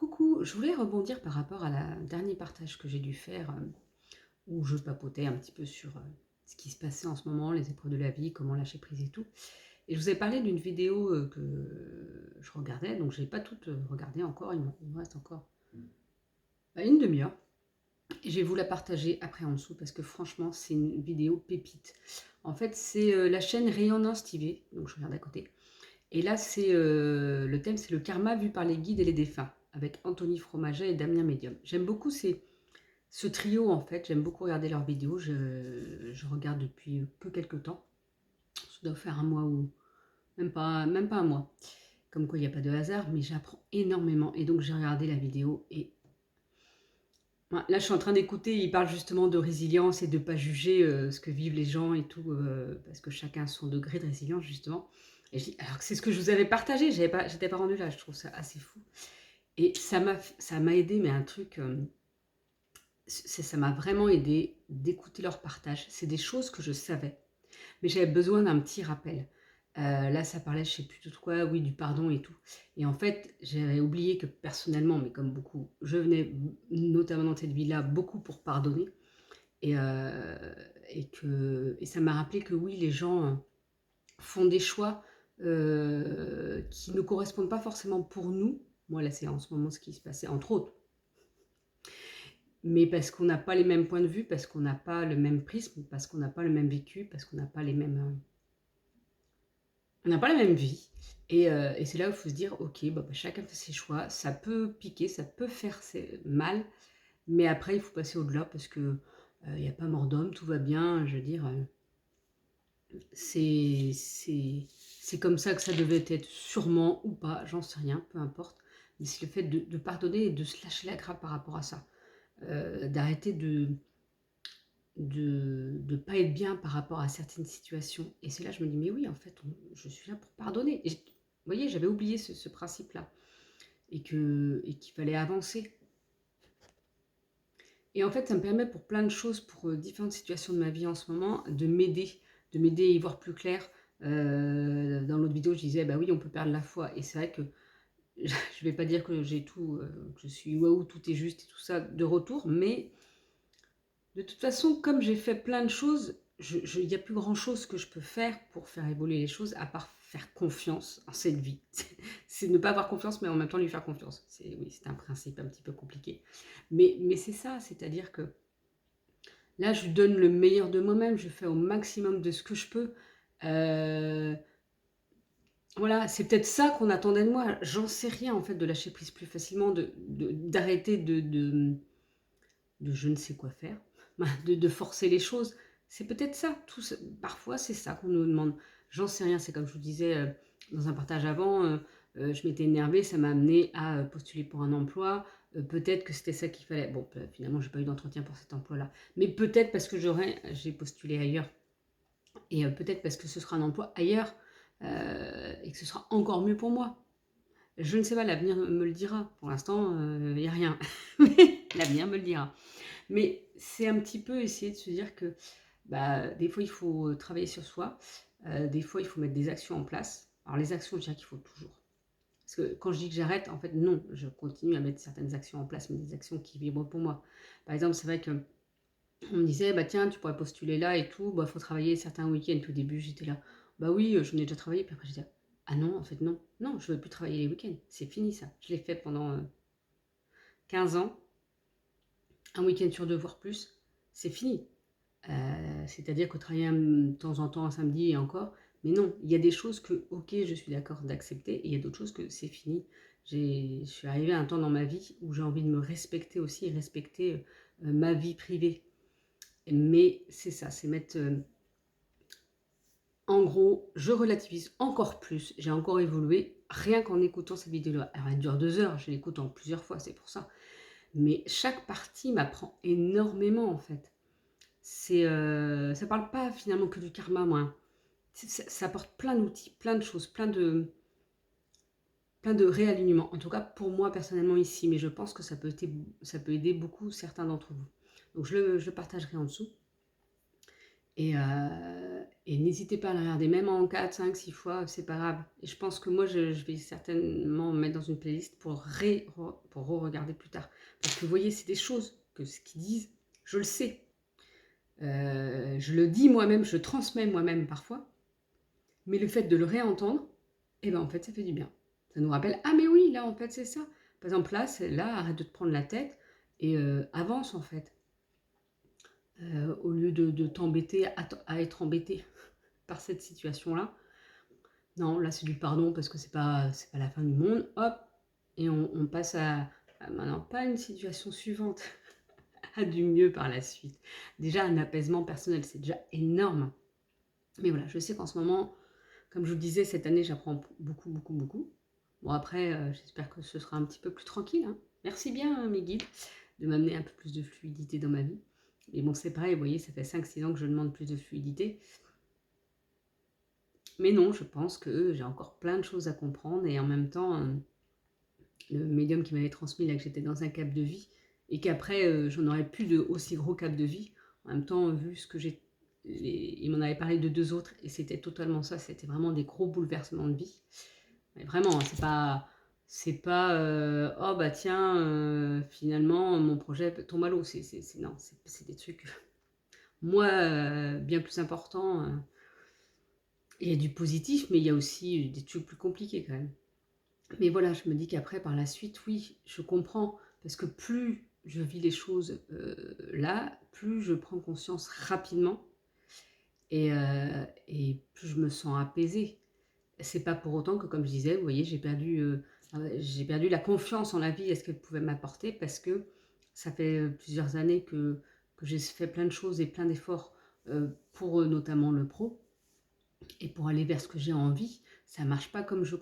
Coucou, je voulais rebondir par rapport à la dernier partage que j'ai dû faire, où je papotais un petit peu sur ce qui se passait en ce moment, les épreuves de la vie, comment lâcher prise et tout. Et je vous ai parlé d'une vidéo que je regardais, donc je n'ai pas toute regardée encore, il me reste encore une demi-heure. Et je vais vous la partager après en dessous parce que franchement, c'est une vidéo pépite. En fait, c'est la chaîne Rayonnance TV, donc je regarde à côté. Et là, c'est le thème, c'est le karma vu par les guides et les défunts, avec Anthony Fromaget et Damien Medium. J'aime beaucoup ce trio, en fait. J'aime beaucoup regarder leurs vidéos. Je regarde depuis que quelques temps. Ça doit faire un mois ou même pas un mois. Comme quoi, il n'y a pas de hasard, mais j'apprends énormément. Et donc, j'ai regardé la vidéo et là, je suis en train d'écouter. Il parle justement de résilience et de ne pas juger ce que vivent les gens et tout, parce que chacun a son degré de résilience, justement. Et je dis, alors que c'est ce que je vous avais partagé, j'étais pas rendue là, je trouve ça assez fou. Et ça m'a aidé, mais un truc, ça m'a vraiment aidé d'écouter leur partage. C'est des choses que je savais, mais j'avais besoin d'un petit rappel. Là, ça parlait, je sais plus de quoi, oui, du pardon et tout. Et en fait, j'avais oublié que personnellement, mais comme beaucoup, je venais, notamment dans cette vie-là, beaucoup pour pardonner. Et, et ça m'a rappelé que oui, les gens font des choix qui ne correspondent pas forcément pour nous. Moi, là, c'est en ce moment ce qui se passait, entre autres. Mais parce qu'on n'a pas les mêmes points de vue, parce qu'on n'a pas le même prisme, parce qu'on n'a pas le même vécu, parce qu'on n'a pas les mêmes, on n'a pas la même vie. Et c'est là où il faut se dire, ok, bah, chacun fait ses choix. Ça peut piquer, ça peut faire mal, mais après, il faut passer au-delà parce que il n'y a pas mort d'homme, tout va bien. Je veux dire, c'est comme ça que ça devait être, sûrement ou pas, j'en sais rien, peu importe. Mais c'est le fait de pardonner et de se lâcher la grappe par rapport à ça. D'arrêter de pas être bien par rapport à certaines situations. Et c'est là je me dis, mais oui, en fait, je suis là pour pardonner. Et vous voyez, j'avais oublié ce principe-là. Et qu'il fallait avancer. Et en fait, ça me permet pour plein de choses, pour différentes situations de ma vie en ce moment, de m'aider à y voir plus clair. Dans l'autre vidéo, je disais, bah oui, on peut perdre la foi. Et c'est vrai que je vais pas dire que j'ai tout, que je suis waouh, tout est juste et tout ça de retour, mais de toute façon, comme j'ai fait plein de choses, il n'y a plus grand-chose que je peux faire pour faire évoluer les choses, à part faire confiance en cette vie. C'est ne pas avoir confiance, mais en même temps lui faire confiance. Oui, c'est un principe un petit peu compliqué. Mais c'est ça, c'est-à-dire que là, je donne le meilleur de moi-même, je fais au maximum de ce que je peux. Euh, voilà, c'est peut-être ça qu'on attendait de moi. J'en sais rien, en fait, de lâcher prise plus facilement, d'arrêter de je ne sais quoi faire, de forcer les choses. C'est peut-être ça, parfois c'est ça qu'on nous demande. J'en sais rien, c'est comme je vous disais dans un partage avant, je m'étais énervée, ça m'a amené à postuler pour un emploi. Peut-être que c'était ça qu'il fallait. Bon, finalement, j'ai pas eu d'entretien pour cet emploi-là. Mais peut-être parce que j'ai postulé ailleurs. Et peut-être parce que ce sera un emploi ailleurs et que ce sera encore mieux pour moi. Je ne sais pas, l'avenir me le dira. Pour l'instant, il n'y a rien. Mais l'avenir me le dira. Mais c'est un petit peu essayer de se dire que bah, des fois, il faut travailler sur soi. Des fois, il faut mettre des actions en place. Alors, les actions, je dirais qu'il faut toujours. Parce que quand je dis que j'arrête, en fait, non, je continue à mettre certaines actions en place, mais des actions qui vibrent pour moi. Par exemple, c'est vrai que on me disait, bah tiens, tu pourrais postuler là et tout, bah faut travailler certains week-ends. Au début, j'étais là, bah oui, j'en ai déjà travaillé. Puis après, j'étais, ah non, en fait, non, non, je ne veux plus travailler les week-ends. C'est fini ça. Je l'ai fait pendant 15 ans, un week-end sur deux, voire plus. C'est fini. C'est-à-dire que travailler de temps en temps un samedi et encore, mais non, il y a des choses que, ok, je suis d'accord d'accepter, et il y a d'autres choses que c'est fini. Je suis arrivée à un temps dans ma vie où j'ai envie de me respecter aussi et respecter ma vie privée. Mais c'est ça, c'est mettre... en gros, je relativise encore plus, j'ai encore évolué, rien qu'en écoutant cette vidéo-là. Alors elle dure 2 heures, je l'écoute en plusieurs fois, c'est pour ça. Mais chaque partie m'apprend énormément en fait. Ça parle pas finalement que du karma, moi, hein. Ça apporte plein d'outils, plein de choses, plein de réalignements. En tout cas, pour moi personnellement ici, mais je pense que ça peut aider beaucoup certains d'entre vous. Donc je le partagerai en dessous. Et, Et n'hésitez pas à le regarder, même en 4, 5, 6 fois, c'est pas grave. Et je pense que moi, je vais certainement me mettre dans une playlist pour re-regarder plus tard. Parce que vous voyez, c'est des choses que ce qu'ils disent, je le sais. Je le dis moi-même, je le transmets moi-même parfois. Mais le fait de le réentendre, eh ben en fait, ça fait du bien. Ça nous rappelle, ah mais oui, là, en fait, c'est ça. Par exemple, là, là, arrête de te prendre la tête et avance, en fait. Au lieu de t'embêter à être embêté par cette situation-là. Non, là, c'est du pardon parce que c'est pas la fin du monde. Hop, et on passe à maintenant, pas une situation suivante, à du mieux par la suite. Déjà, un apaisement personnel, c'est déjà énorme. Mais voilà, je sais qu'en ce moment, comme je vous le disais, cette année, j'apprends beaucoup, beaucoup, beaucoup. Bon, après, j'espère que ce sera un petit peu plus tranquille, hein. Merci bien, hein, mes guides, de m'amener un peu plus de fluidité dans ma vie. Mais bon, c'est pareil, vous voyez, ça fait 5-6 ans que je demande plus de fluidité. Mais non, je pense que j'ai encore plein de choses à comprendre et en même temps, le médium qui m'avait transmis là que j'étais dans un cap de vie et qu'après j'en aurais plus de aussi gros cap de vie. En même temps, vu ce que j'ai, il m'en avait parlé de 2 autres et c'était totalement ça. C'était vraiment des gros bouleversements de vie. Mais vraiment, hein, c'est pas oh bah tiens, finalement mon projet tombe à l'eau. Non, c'est des trucs moi bien plus importants. Il y a du positif, mais il y a aussi des trucs plus compliqués quand même. Mais voilà, je me dis qu'après, par la suite, oui, je comprends. Parce que plus je vis les choses là, plus je prends conscience rapidement et plus je me sens apaisée. C'est pas pour autant que, comme je disais, vous voyez, j'ai perdu la confiance en la vie et ce qu'elle pouvait m'apporter parce que ça fait plusieurs années que j'ai fait plein de choses et plein d'efforts pour notamment le pro et pour aller vers ce que j'ai envie. Ça marche pas comme je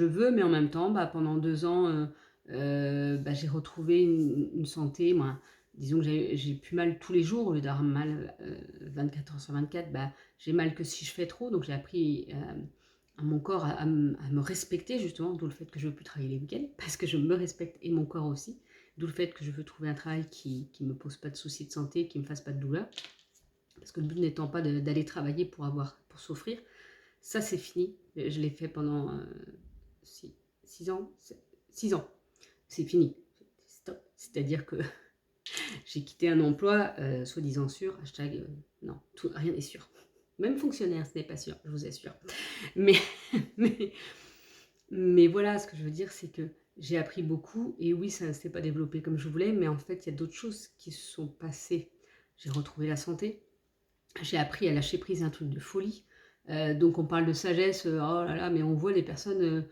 veux, mais en même temps, bah, pendant 2 ans, bah, j'ai retrouvé une santé, moi, disons que j'ai plus mal tous les jours, au lieu d'avoir mal 24 heures sur 24, bah, j'ai mal que si je fais trop, donc j'ai appris à mon corps à me respecter, justement, d'où le fait que je ne veux plus travailler les week-ends, parce que je me respecte et mon corps aussi, d'où le fait que je veux trouver un travail qui ne me pose pas de soucis de santé, qui ne me fasse pas de douleur, parce que le but n'étant pas d'aller travailler pour souffrir, ça c'est fini, je l'ai fait pendant 6 ans, 6 ans, c'est fini, stop. C'est-à-dire que j'ai quitté un emploi soi-disant sûr, hashtag non, rien n'est sûr. Même fonctionnaire, ce n'est pas sûr, je vous assure. Mais, mais, mais voilà, ce que je veux dire, c'est que j'ai appris beaucoup et oui, ça ne s'est pas développé comme je voulais, mais en fait, il y a d'autres choses qui se sont passées. J'ai retrouvé la santé, j'ai appris à lâcher prise un truc de folie. Donc on parle de sagesse, oh là là, mais on voit les personnes,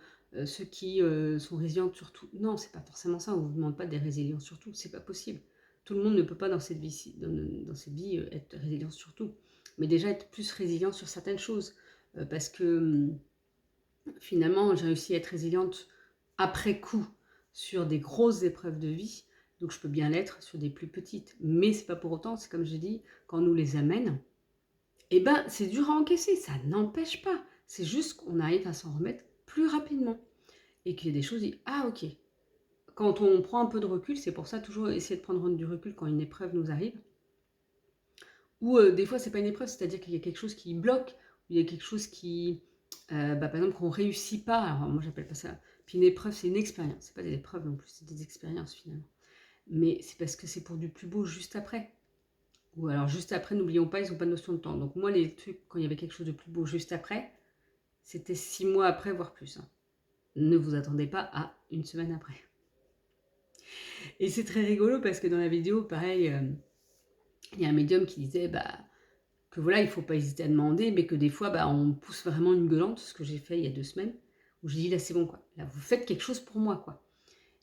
ceux qui sont résilientes sur tout. Non, c'est pas forcément ça, on ne vous demande pas d'être résilient sur tout, c'est pas possible. Tout le monde ne peut pas dans cette vie, dans cette vie être résilient sur tout. Mais déjà être plus résilient sur certaines choses. Parce que finalement, j'ai réussi à être résiliente après coup sur des grosses épreuves de vie. Donc je peux bien l'être sur des plus petites. Mais c'est pas pour autant, c'est comme je dis, quand on nous les amène, eh ben, c'est dur à encaisser, ça n'empêche pas. C'est juste qu'on arrive à s'en remettre plus rapidement. Et qu'il y a des choses, ah ok. Quand on prend un peu de recul, c'est pour ça toujours essayer de prendre du recul quand une épreuve nous arrive. Ou des fois, c'est pas une épreuve, c'est-à-dire qu'il y a quelque chose qui bloque, ou il y a quelque chose qui, par exemple, qu'on réussit pas. Alors moi, j'appelle pas ça. Puis une épreuve, c'est une expérience. C'est pas des épreuves non plus, c'est des expériences finalement. Mais c'est parce que c'est pour du plus beau juste après. Ou alors juste après, n'oublions pas, ils n'ont pas de notion de temps. Donc moi, les trucs, quand il y avait quelque chose de plus beau juste après, c'était 6 mois après, voire plus, hein. Ne vous attendez pas à une semaine après. Et c'est très rigolo parce que dans la vidéo, pareil, il y a un médium qui disait que voilà, il ne faut pas hésiter à demander, mais que des fois, on pousse vraiment une gueulante, ce que j'ai fait il y a 2 semaines, où j'ai dit là c'est bon quoi, là vous faites quelque chose pour moi quoi.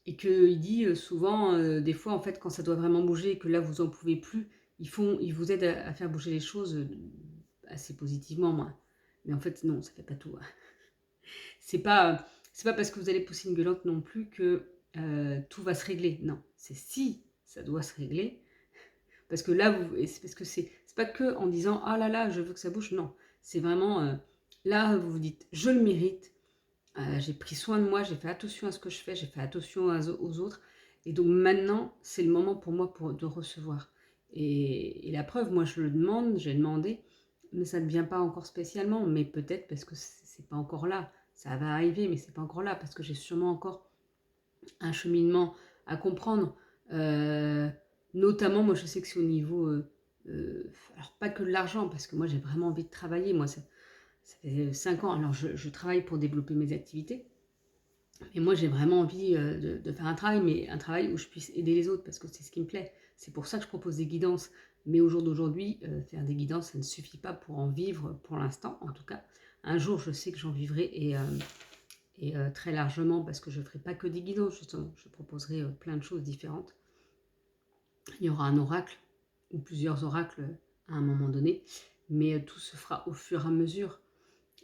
Et qu'il dit souvent, des fois en fait quand ça doit vraiment bouger et que là vous en pouvez plus, ils vous aident à faire bouger les choses assez positivement moi. Mais en fait non, ça fait pas tout, hein. C'est pas parce que vous allez pousser une gueulante non plus que tout va se régler. Non, c'est si ça doit se régler. Parce que là, c'est parce que c'est pas que en disant ah là là, je veux que ça bouge. Non, c'est vraiment là, vous vous dites je le mérite. J'ai pris soin de moi, j'ai fait attention à ce que je fais, j'ai fait attention aux autres. Et donc maintenant, c'est le moment pour moi de recevoir. Et la preuve, moi je le demande, j'ai demandé, mais ça ne vient pas encore spécialement, mais peut-être parce que c'est pas encore là. Ça va arriver, mais c'est pas encore là, parce que j'ai sûrement encore un cheminement à comprendre. Euh, Notamment, moi je sais que c'est au niveau, alors pas que de l'argent, parce que moi j'ai vraiment envie de travailler. Moi ça fait 5 ans, alors je travaille pour développer mes activités, et moi, j'ai vraiment envie de faire un travail, mais un travail où je puisse aider les autres, parce que c'est ce qui me plaît. C'est pour ça que je propose des guidances. Mais au jour d'aujourd'hui, faire des guidances, ça ne suffit pas pour en vivre pour l'instant, en tout cas. Un jour, je sais que j'en vivrai, et très largement, parce que je ne ferai pas que des guidances, justement. Je proposerai plein de choses différentes. Il y aura un oracle, ou plusieurs oracles à un moment donné, mais tout se fera au fur et à mesure.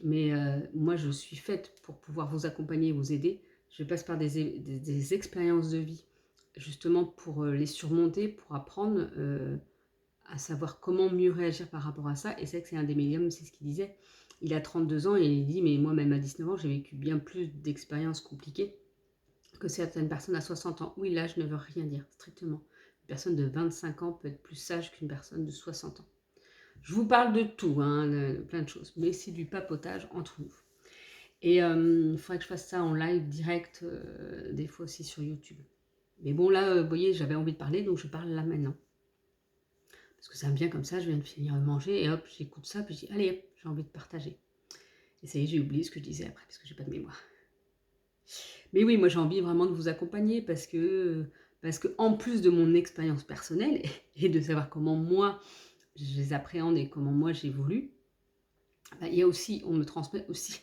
Mais moi, je suis faite pour pouvoir vous accompagner et vous aider. Je passe par des expériences de vie, justement pour les surmonter, pour apprendre à savoir comment mieux réagir par rapport à ça. Et c'est vrai que c'est un des médiums, c'est ce qu'il disait. Il a 32 ans et il dit, mais moi, même à 19 ans, j'ai vécu bien plus d'expériences compliquées que certaines personnes à 60 ans. Oui, l'âge ne veut rien dire, strictement. Une personne de 25 ans peut être plus sage qu'une personne de 60 ans. Je vous parle de tout, hein, de plein de choses, mais c'est du papotage entre nous. Et il faudrait que je fasse ça en live direct, des fois aussi sur YouTube. Mais bon, là, vous voyez, j'avais envie de parler, donc je parle là maintenant. Parce que ça me vient comme ça, je viens de finir de manger, et hop, j'écoute ça, puis je dis, allez, hop, j'ai envie de partager. Et ça y est, j'ai oublié ce que je disais après, parce que j'ai pas de mémoire. Mais oui, moi j'ai envie vraiment de vous accompagner, parce que en plus de mon expérience personnelle, et de savoir comment moi, je les appréhende et comment moi j'évolue, bah, il y a aussi, on me transmet aussi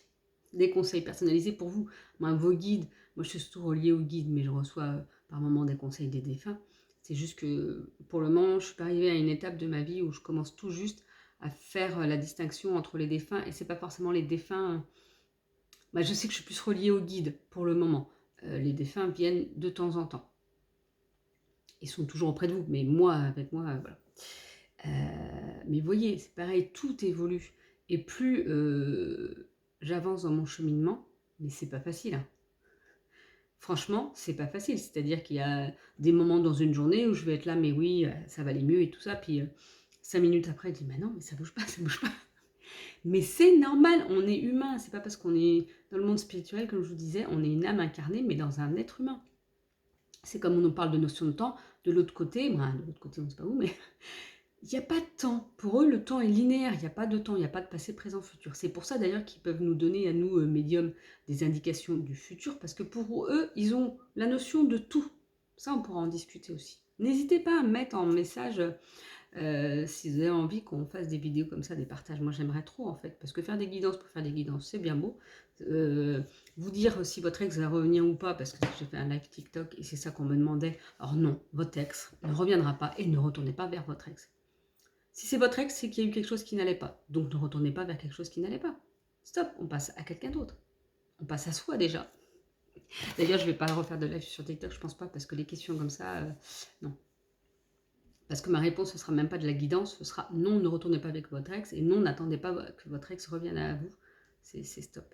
des conseils personnalisés pour vous. Moi, vos guides, moi je suis surtout reliée aux guides, mais je reçois par moment des conseils des défunts. C'est juste que pour le moment, je suis pas arrivée à une étape de ma vie où je commence tout juste à faire la distinction entre les défunts, et c'est pas forcément les défunts. Bah, je sais que je suis plus reliée aux guides pour le moment. Les défunts viennent de temps en temps. Ils sont toujours auprès de vous, mais moi, avec moi, voilà. Mais vous voyez, c'est pareil, tout évolue. Et plus j'avance dans mon cheminement, mais c'est pas facile, hein. Franchement, c'est pas facile. C'est-à-dire qu'il y a des moments dans une journée où je vais être là, mais oui, ça va aller mieux et tout ça. Puis 5 minutes après, je dis, mais non, mais ça bouge pas, ça bouge pas. Mais c'est normal, on est humain. C'est pas parce qu'on est dans le monde spirituel, comme je vous disais, on est une âme incarnée, mais dans un être humain. C'est comme on nous parle de notion de temps. De l'autre côté, on ne sait pas où, mais il n'y a pas de temps. Pour eux, le temps est linéaire. Il n'y a pas de temps, il n'y a pas de passé, présent, futur. C'est pour ça d'ailleurs qu'ils peuvent nous donner, à nous, médiums, des indications du futur, parce que pour eux, ils ont la notion de tout. Ça, on pourra en discuter aussi. N'hésitez pas à mettre en message si vous avez envie qu'on fasse des vidéos comme ça, des partages. Moi, j'aimerais trop, en fait, parce que faire des guidances pour faire des guidances, c'est bien beau. Vous dire si votre ex va revenir ou pas, parce que j'ai fait un live TikTok et c'est ça qu'on me demandait. Alors non, votre ex ne reviendra pas, et ne retournez pas vers votre ex. Si c'est votre ex, c'est qu'il y a eu quelque chose qui n'allait pas. Donc ne retournez pas vers quelque chose qui n'allait pas. Stop, on passe à quelqu'un d'autre. On passe à soi déjà. D'ailleurs, je ne vais pas refaire de live sur TikTok, je pense pas, parce que les questions comme ça, non. Parce que ma réponse, ce sera même pas de la guidance, ce sera non, ne retournez pas avec votre ex, et non, n'attendez pas que votre ex revienne à vous. C'est stop.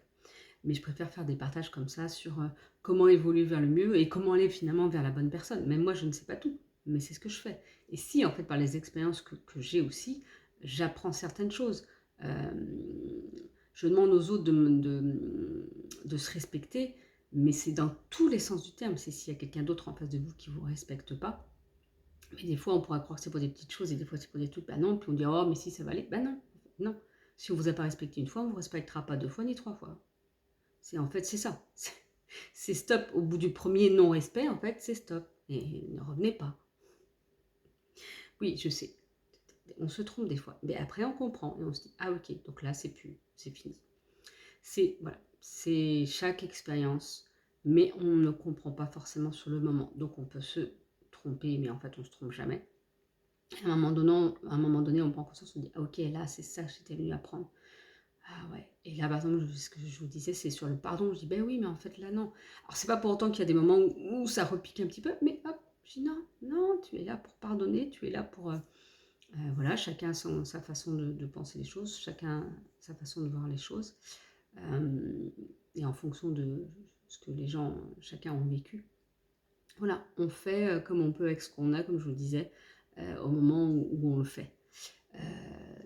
Mais je préfère faire des partages comme ça sur comment évoluer vers le mieux et comment aller finalement vers la bonne personne. Même moi, je ne sais pas tout, mais c'est ce que je fais. Et si, en fait, par les expériences que j'ai aussi, j'apprends certaines choses. Je demande aux autres de se respecter, mais c'est dans tous les sens du terme. C'est s'il y a quelqu'un d'autre en face de vous qui ne vous respecte pas. Mais des fois, on pourra croire que c'est pour des petites choses et des fois, c'est pour des trucs. Bah non, puis on dit, oh, mais si, ça va aller. Bah non, non. Si on ne vous a pas respecté une fois, on ne vous respectera pas 2 fois ni 3 fois. En fait, c'est ça. C'est stop. Au bout du premier non-respect, en fait, c'est stop. Et ne revenez pas. Oui, je sais. On se trompe des fois. Mais après, on comprend. Et on se dit, ah ok, donc là, c'est plus. C'est fini. Voilà. C'est chaque expérience. Mais on ne comprend pas forcément sur le moment. Donc on peut se tromper, mais en fait, on ne se trompe jamais. À un moment donné, on prend conscience, on dit, ah ok, là, c'est ça que j'étais venu apprendre. Ah ouais. Et là, par exemple, ce que je vous disais, c'est sur le pardon. Je dis, ben oui, mais en fait, là, non. Alors, c'est pas pour autant qu'il y a des moments où ça repique un petit peu, mais hop, je dis, non, non, tu es là pour pardonner, tu es là pour... voilà, chacun sa façon de penser les choses, chacun sa façon de voir les choses. Et en fonction de ce que les gens, chacun ont vécu. Voilà, on fait comme on peut avec ce qu'on a, comme je vous disais. au moment où on le fait.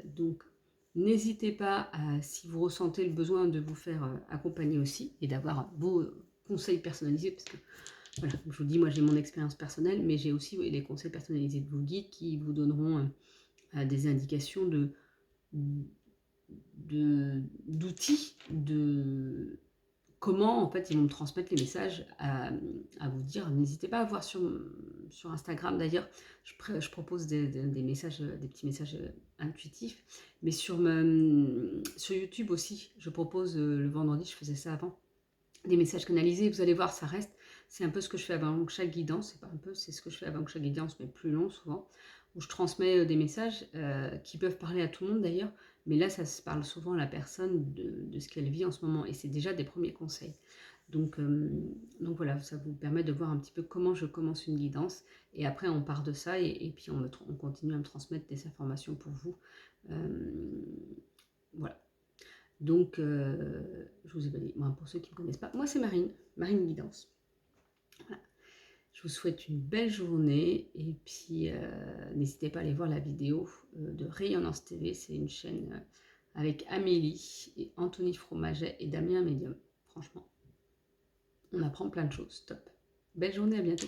Donc, n'hésitez pas, si vous ressentez le besoin de vous faire accompagner aussi et d'avoir vos conseils personnalisés, parce que voilà, comme je vous dis, moi j'ai mon expérience personnelle, mais j'ai aussi les conseils personnalisés de vos guides qui vous donneront des indications d'outils, de comment en fait ils vont me transmettre les messages à vous dire. N'hésitez pas à voir sur Instagram d'ailleurs, je propose des messages, des petits messages intuitifs, mais sur YouTube aussi, je propose le vendredi, je faisais ça avant, des messages canalisés. Vous allez voir, c'est un peu ce que je fais avant chaque guidance, c'est ce que je fais avant chaque guidance, mais plus long souvent, où je transmets des messages qui peuvent parler à tout le monde d'ailleurs, mais là ça se parle souvent à la personne de ce qu'elle vit en ce moment, et c'est déjà des premiers conseils. Donc voilà, ça vous permet de voir un petit peu comment je commence une guidance, et après on part de ça, et puis on continue à me transmettre des informations pour vous. Voilà. Donc, je vous ai pas dit, moi, pour ceux qui ne me connaissent pas, moi c'est Marine Guidance. Voilà. Je vous souhaite une belle journée, et puis n'hésitez pas à aller voir la vidéo de Rayonnance TV, c'est une chaîne avec Amélie et Anthony Fromaget et Damien Médium. Franchement, on apprend plein de choses, top. Belle journée, à bientôt.